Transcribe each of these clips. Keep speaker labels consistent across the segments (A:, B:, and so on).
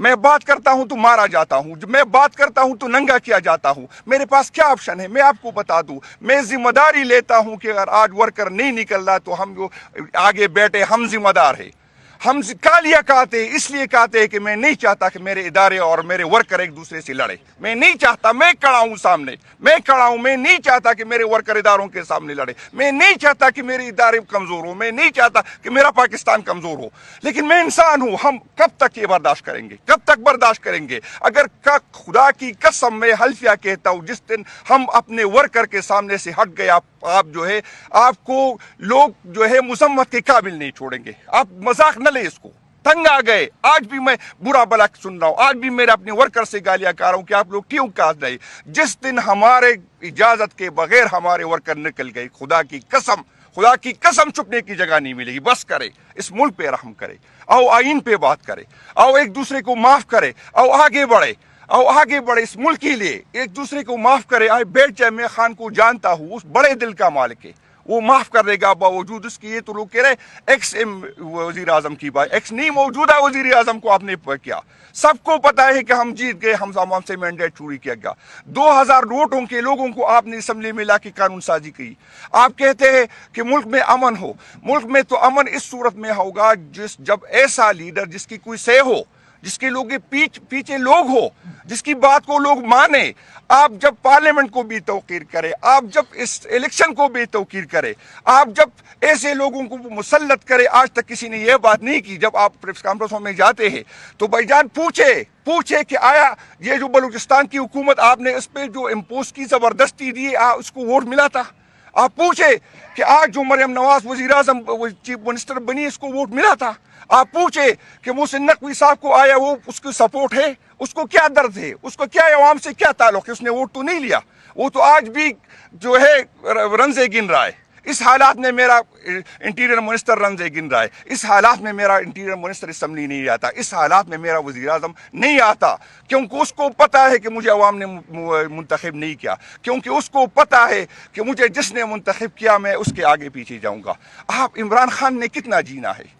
A: میں بات کرتا ہوں تو مارا جاتا ہوں, میں بات کرتا ہوں تو ننگا کیا جاتا ہوں. میرے پاس کیا آپشن ہے؟ میں آپ کو بتا دوں, میں ذمہ داری لیتا ہوں کہ اگر آج ورکر نہیں نکل رہا تو ہم جو آگے بیٹھے ہم ذمہ دار ہیں. ہم کالیاں کہتے ہیں, اس لیے کہتے ہیں کہ میں نہیں چاہتا کہ میرے ادارے اور میرے ورکر ایک دوسرے سے لڑے. میں نہیں چاہتا, میں کھڑا ہوں سامنے, میں کھڑا ہوں. میں نہیں چاہتا کہ میرے ورکر اداروں کے سامنے لڑے. میں نہیں چاہتا کہ میرے ادارے کمزور ہو. میں نہیں چاہتا کہ میرا پاکستان کمزور ہو. لیکن میں انسان ہوں. ہم کب تک یہ برداشت کریں گے؟ کب تک برداشت کریں گے؟ اگر خدا کی قسم میں حلفیہ کہتا ہوں, جس دن ہم اپنے ورکر کے سامنے سے ہٹ گئے, آپ جو ہے, آپ کو لوگ جو ہے مذمت کے قابل نہیں چھوڑیں گے. آپ مذاق نہ لیں اس کو. تنگ آ گئے. آج بھی میں برا بلا سن رہا ہوں. آج بھی میرے اپنے ورکر سے گالیاں کہہ رہا ہوں کہ آپ لوگ کیوں کہہ رہے. جس دن ہمارے اجازت کے بغیر ہمارے ورکر نکل گئے, خدا کی قسم چھپنے کی جگہ نہیں ملے گی. بس کرے, اس ملک پہ رحم کرے, آؤ آئین پہ بات کرے, آؤ ایک دوسرے کو معاف کرے, آؤ آگے بڑھے, آگے بڑھے اس ملک کے لیے. ایک دوسرے کو معاف کرے. آئے بیٹھ جائے. میں خان کو جانتا ہوں, اس بڑے دل کا مالک ہے, وہ معاف کر دے گا باوجود اس کی. یہ تو لوگ کہہ رہے ایکس وزیر اعظم کی بات, ایکس نہیں, موجودہ وزیر اعظم کو آپ نے کیا. سب کو پتا ہے کہ ہم جیت گئے, ہم سے مینڈیٹ چوری کیا گیا. 2000 ووٹوں کے لوگوں کو آپ نے اسمبلی میں لا کے قانون سازی کی. آپ کہتے ہیں کہ ملک میں امن ہو. ملک میں تو امن اس صورت میں ہوگا جب ایسا لیڈر جس کی کوئی سہ ہو, جس کے لوگ پیچھے لوگ ہو, جس کی بات کو لوگ مانے. آپ جب پارلیمنٹ کو بھی توقیر کرے, آپ جب اس الیکشن کو بھی توقیر کرے, آپ جب ایسے لوگوں کو مسلط کرے. آج تک کسی نے یہ بات نہیں کی. جب آپ پریس کانفرنسوں میں جاتے ہیں تو بھائی جان پوچھے کہ آیا یہ جو بلوچستان کی حکومت آپ نے اس پہ جو امپوز کی, زبردستی دی, اس کو ووٹ ملا تھا؟ آپ پوچھے کہ آج جو مریم نواز وزیر اعظم چیف منسٹر بنی, اس کو ووٹ ملا تھا؟ آپ پوچھے کہ محسن نقوی صاحب کو آیا, وہ اس کی سپورٹ ہے, اس کو کیا درد ہے, اس کو کیا عوام سے کیا تعلق ہے, اس نے ووٹ تو نہیں لیا. وہ تو آج بھی جو ہے رنزے گن رہا ہے. اس حالات میں میرا انٹیریئر منسٹر رنزے گن رہا ہے. اس حالات میں میرا انٹیریئر منسٹر اسمبلی نہیں آتا. اس حالات میں میرا وزیر اعظم نہیں آتا, کیونکہ اس کو پتا ہے کہ مجھے عوام نے منتخب نہیں کیا, کیونکہ اس کو پتا ہے کہ مجھے جس نے منتخب کیا میں اس کے آگے پیچھے جاؤں گا. آپ عمران خان نے کتنا جینا ہے؟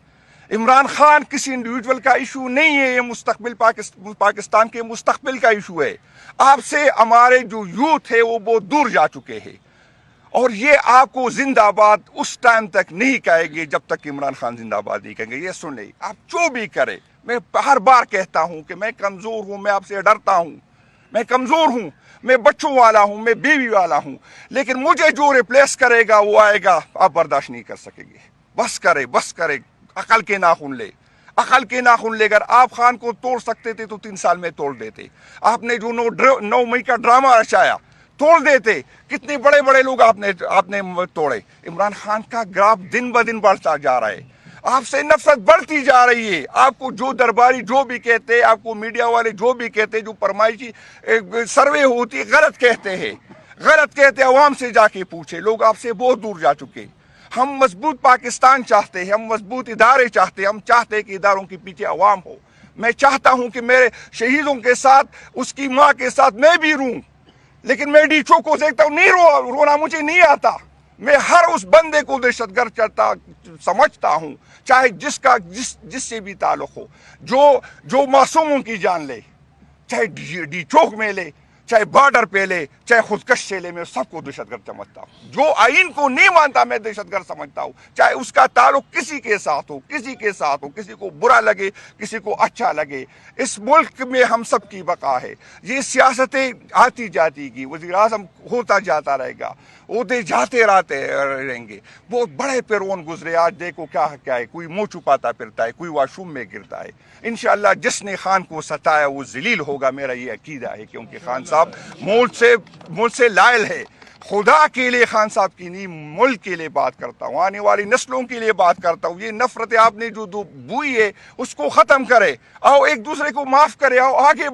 A: عمران خان کسی انڈیویجول کا ایشو نہیں ہے, یہ مستقبل پاکستان کے مستقبل کا ایشو ہے. آپ سے ہمارے جو یوتھ ہے وہ بہت دور جا چکے ہیں, اور یہ آپ کو زندہ آباد اس ٹائم تک نہیں کہے گے جب تک عمران خان زندہ آباد نہیں کہیں گے. یہ سن لیں, آپ جو بھی کرے, میں ہر بار کہتا ہوں کہ میں کمزور ہوں, میں آپ سے ڈرتا ہوں, میں کمزور ہوں, میں بچوں والا ہوں, میں بیوی والا ہوں, لیکن مجھے جو ریپلیس کرے گا وہ آئے گا, آپ برداشت نہیں کر سکیں گے. بس کرے, عقل کے ناخن لے, عقل کے ناخن لے. اگر آپ خان کو توڑ سکتے تھے تو 3 سال میں توڑ دیتے. آپ نے جو 9 مئی کا ڈرامہ رچایا, توڑ دیتے. کتنے بڑے بڑے لوگ آپ نے توڑے. عمران خان کا گراف دن بہ دن بڑھتا جا رہا ہے. آپ سے نفرت بڑھتی جا رہی ہے. آپ کو جو درباری جو بھی کہتے, آپ کو میڈیا والے جو بھی کہتے, جو فرمائشی سروے ہوتی, غلط کہتے. عوام سے جا کے پوچھے, لوگ آپ سے بہت دور جا چکے. ہم مضبوط پاکستان چاہتے ہیں, ہم مضبوط ادارے چاہتے ہیں, ہم چاہتے ہیں کہ اداروں کے پیچھے عوام ہو. میں چاہتا ہوں کہ میرے شہیدوں کے ساتھ, اس کی ماں کے ساتھ میں بھی روں, لیکن میں ڈیچو کو دیکھتا ہوں, نہیں رونا مجھے نہیں آتا. میں ہر اس بندے کو دہشت گرد سمجھتا ہوں, چاہے جس سے بھی تعلق ہو, جو معصوموں کی جان لے, چاہے ڈی چوک میں لے, چاہے بارڈر پہ لے, چاہے خودکش سے لے, میں سب کو دہشت گرد سمجھتا ہوں. جو آئین کو نہیں مانتا میں دہشت گرد سمجھتا ہوں, چاہے اس کا تعلق کسی کے ساتھ ہو, کسی کو برا لگے, کسی کو اچھا لگے. اس ملک میں ہم سب کی بقا ہے. یہ سیاستیں آتی جاتی گی, وزیر اعظم ہوتا جاتا رہے گا, عہدے جاتے رہیں گے. بہت بڑے پیرون گزرے, آج دیکھو کیا ہے, کوئی منہ چھپاتا پھرتا ہے, کوئی واش روم میں گرتا ہے. انشاءاللہ جس نے خان کو ستایا وہ ذلیل ہوگا, میرا یہ عقیدہ ہے, کیونکہ خان صاحب ملک سے لائل ہے. خدا کے لیے خان صاحب کی نہیں, ملک کے لیے بات کرتا ہوں, آنے والی نسلوں کے لیے بات کرتا ہوں. یہ نفرت آپ نے جو بوئی ہے اس کو ختم کرے, آؤ ایک دوسرے کو معاف کرے, آؤ آگے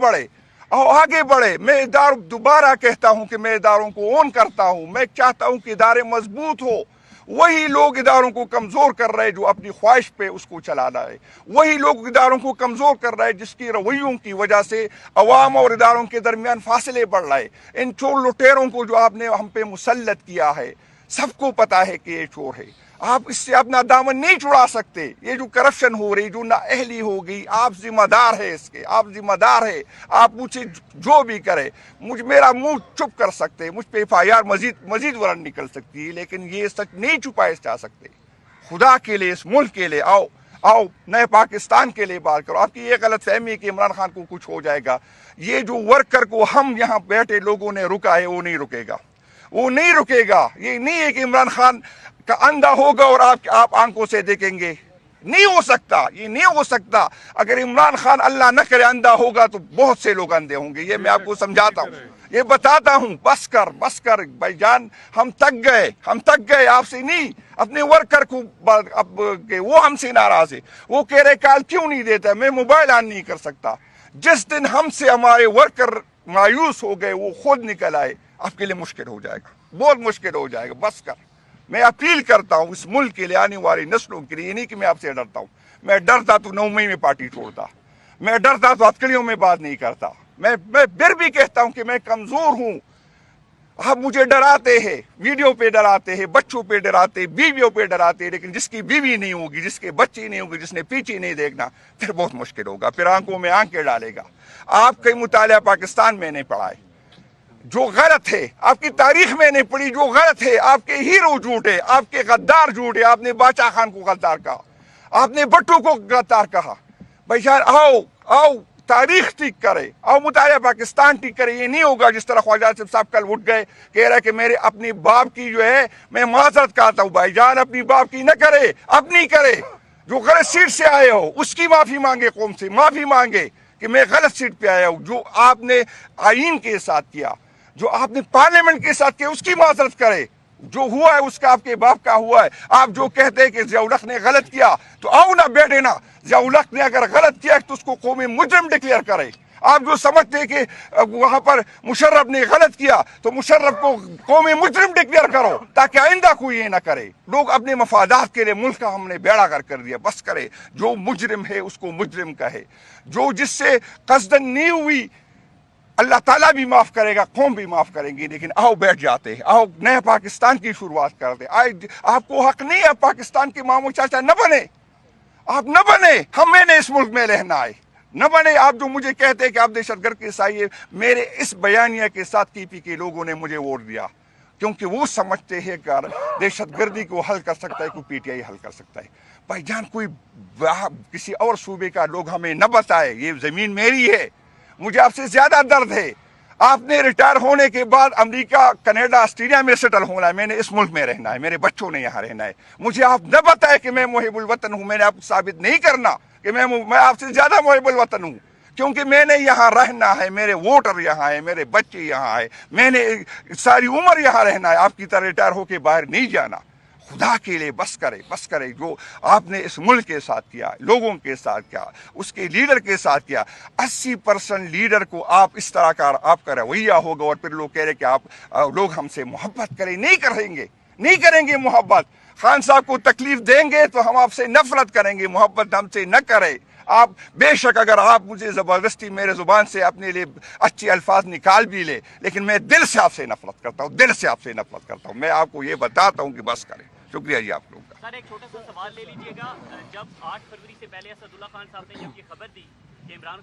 A: بڑھے. میں دوبارہ کہتا ہوں کہ میں اداروں کو اون کرتا ہوں. میں چاہتا ہوں کہ ادارے مضبوط ہو. وہی لوگ اداروں کو کمزور کر رہے جو اپنی خواہش پہ اس کو چلا رہا ہے. وہی لوگ اداروں کو کمزور کر رہے جس کی رویوں کی وجہ سے عوام اور اداروں کے درمیان فاصلے بڑھ رہے. ان چور لٹیروں کو جو آپ نے ہم پہ مسلط کیا ہے, سب کو پتا ہے کہ یہ چور ہے. آپ اس سے اپنا دامن نہیں چھڑا سکتے. یہ جو کرپشن ہو رہی, جو نااہلی ہو گئی, آپ ذمہ دار ہے اس کے, آپ ذمہ دار ہے. آپ مجھے جو بھی کرے, میرا منہ چپ کر سکتے, مجھ پہ FIR مزید وارنٹ نکل سکتی ہے, لیکن یہ سچ نہیں چھپائے جا سکتے. خدا کے لیے, اس ملک کے لیے آؤ نئے پاکستان کے لیے بات کرو. آپ کی یہ غلط فہمی ہے کہ عمران خان کو کچھ ہو جائے گا. یہ جو ورکر کو ہم یہاں بیٹھے لوگوں نے رکا ہے, وہ نہیں رکے گا, وہ نہیں رکے گا. یہ نہیں ہے کہ عمران خان کا اندھا ہوگا اور آپ آنکھوں سے دیکھیں گے. نہیں ہو سکتا, یہ نہیں ہو سکتا. اگر عمران خان اللہ نہ کرے اندھا ہوگا تو بہت سے لوگ اندھے ہوں گے. یہ میں آپ کو سمجھاتا ہوں, یہ بتاتا ہوں. بس کر بھائی جان, ہم تک گئے آپ سے نہیں, اپنے ورکر کو. وہ ہم سے ناراض ہے, وہ کہہ رہے کال کیوں نہیں دیتا, میں موبائل آن نہیں کر سکتا. جس دن ہم سے ہمارے ورکر مایوس ہو گئے, وہ خود نکل آئے, آپ کے لیے مشکل ہو جائے گا, بہت مشکل ہو جائے گا. بس کر. میں اپیل کرتا ہوں اس ملک کے لیے, آنے والی نسلوں کے لیے. یہ نہیں کہ میں آپ سے ڈرتا ہوں, میں ڈرتا تو 9 مئی میں پارٹی چھوڑتا, میں ڈرتا تو ہتکڑیوں میں بات نہیں کرتا. میں پھر بھی کہتا ہوں کہ میں کمزور ہوں. آپ مجھے ڈراتے ہیں, ویڈیو پہ ڈراتے ہیں, بچوں پہ ڈراتے, بیویوں پہ ڈراتے, لیکن جس کی بیوی نہیں ہوگی, جس کے بچے نہیں ہوگی, جس نے پیچھے نہیں دیکھنا, پھر بہت مشکل ہوگا, پھر آنکھوں میں آنکھیں ڈالے گا. آپ کا مطالعہ پاکستان میں نہیں پڑھا ہے, جو غلط ہے. آپ کی تاریخ میں نہیں پڑھی, جو غلط ہے. آپ کے ہیرو جھوٹے, آپ کے غدار جھوٹے. آپ نے باچا خان کو غدار کہا, آپ نے بٹو کو غدار کہا. بھائی جان آؤ تاریخ ٹھیک کرے, آؤ مطالعہ پاکستان ٹھیک کرے. یہ نہیں ہوگا جس طرح خواجہ آصف صاحب کل اٹھ گئے, کہہ رہے کہ میرے اپنی باپ کی جو ہے میں معذرت کہتا ہوں. بھائی جان اپنی باپ کی نہ کرے, اپنی کرے. جو غلط سیٹ سے آئے ہو اس کی معافی مانگے, قوم سے معافی مانگے کہ میں غلط سیٹ پہ آیا ہوں. جو آپ نے آئین کے ساتھ کیا, جو آپ نے پارلیمنٹ کے ساتھ کیا, اس کی معذرت کرے. جو ہوا ہے اس کا آپ کے باپ کا ہوا ہے. آپ جو کہتے ہیں کہ ضیاء الحق نے غلط کیا, تو آؤ نہ بیٹھے نا. ضیاء الحق نے اگر غلط کیا تو اس کو قومی مجرم ڈکلیئر کرے. آپ جو سمجھتے ہیں کہ وہاں پر مشرف نے غلط کیا تو مشرف کو قومی مجرم ڈکلیئر کرو, تاکہ آئندہ کوئی یہ نہ کرے. لوگ اپنے مفادات کے لیے ملک کا ہم نے بیڑا غرق کر دیا. بس کرے, جو مجرم ہے اس کو مجرم کہے. جو جس سے قصدن نہیں ہوئی, اللہ تعالیٰ بھی معاف کرے گا, قوم بھی معاف کریں گی. لیکن آؤ بیٹھ جاتے ہیں, آؤ نئے پاکستان کی شروعات کرتے. آپ کو حق نہیں ہے پاکستان کے ماموں چاچا نہ بنے, آپ نہ بنے. میں نے اس ملک میں رہنا ہے, نہ بنے. آپ جو مجھے کہتے ہیں کہ آپ دہشت گرد کے سائے, میرے اس بیانیہ کے ساتھ TP کے لوگوں نے مجھے ووٹ دیا, کیونکہ وہ سمجھتے ہیں کہ دہشت گردی کو حل کر سکتا ہے کوئی PTI حل کر سکتا ہے. بھائی جان کوئی کسی اور صوبے کا لوگ ہمیں نہ بتائے. یہ زمین میری ہے, مجھے آپ سے زیادہ درد ہے. آپ نے ریٹائر ہونے کے بعد امریکہ, کینیڈا, آسٹریلیا میں سیٹل ہونا ہے. میں نے اس ملک میں رہنا ہے, میرے بچوں نے یہاں رہنا ہے. مجھے آپ نہ بتائے کہ میں محب الوطن ہوں. میں نے آپ کو ثابت نہیں کرنا کہ میں آپ سے زیادہ محب الوطن ہوں, کیونکہ میں نے یہاں رہنا ہے. میرے ووٹر یہاں ہیں, میرے بچے یہاں ہیں, میں نے ساری عمر یہاں رہنا ہے. آپ کی طرح ریٹائر ہو کے باہر نہیں جانا. خدا کے لیے بس کرے. جو آپ نے اس ملک کے ساتھ کیا, لوگوں کے ساتھ کیا, اس کے لیڈر کے ساتھ کیا, 80% لیڈر کو آپ اس طرح کا آپ کا رویہ ہوگا, اور پھر لوگ کہہ رہے کہ آپ لوگ ہم سے محبت کریں. نہیں کریں گے محبت. خان صاحب کو تکلیف دیں گے تو ہم آپ سے نفرت کریں گے, محبت ہم سے نہ کرے. آپ بے شک اگر آپ مجھے زبردستی میرے زبان سے اپنے لیے اچھے الفاظ نکال بھی لے, لیکن میں دل سے آپ سے نفرت کرتا ہوں, میں آپ کو یہ بتاتا ہوں کہ بس کریں. شکریہ جی آپ لوگوں کا.
B: سر ایک چھوٹا سا سوال لے لیجیے گا. جب 8 فروری سے پہلے اسد اللہ خان صاحب نے جب یہ خبر دی کہ عمران خان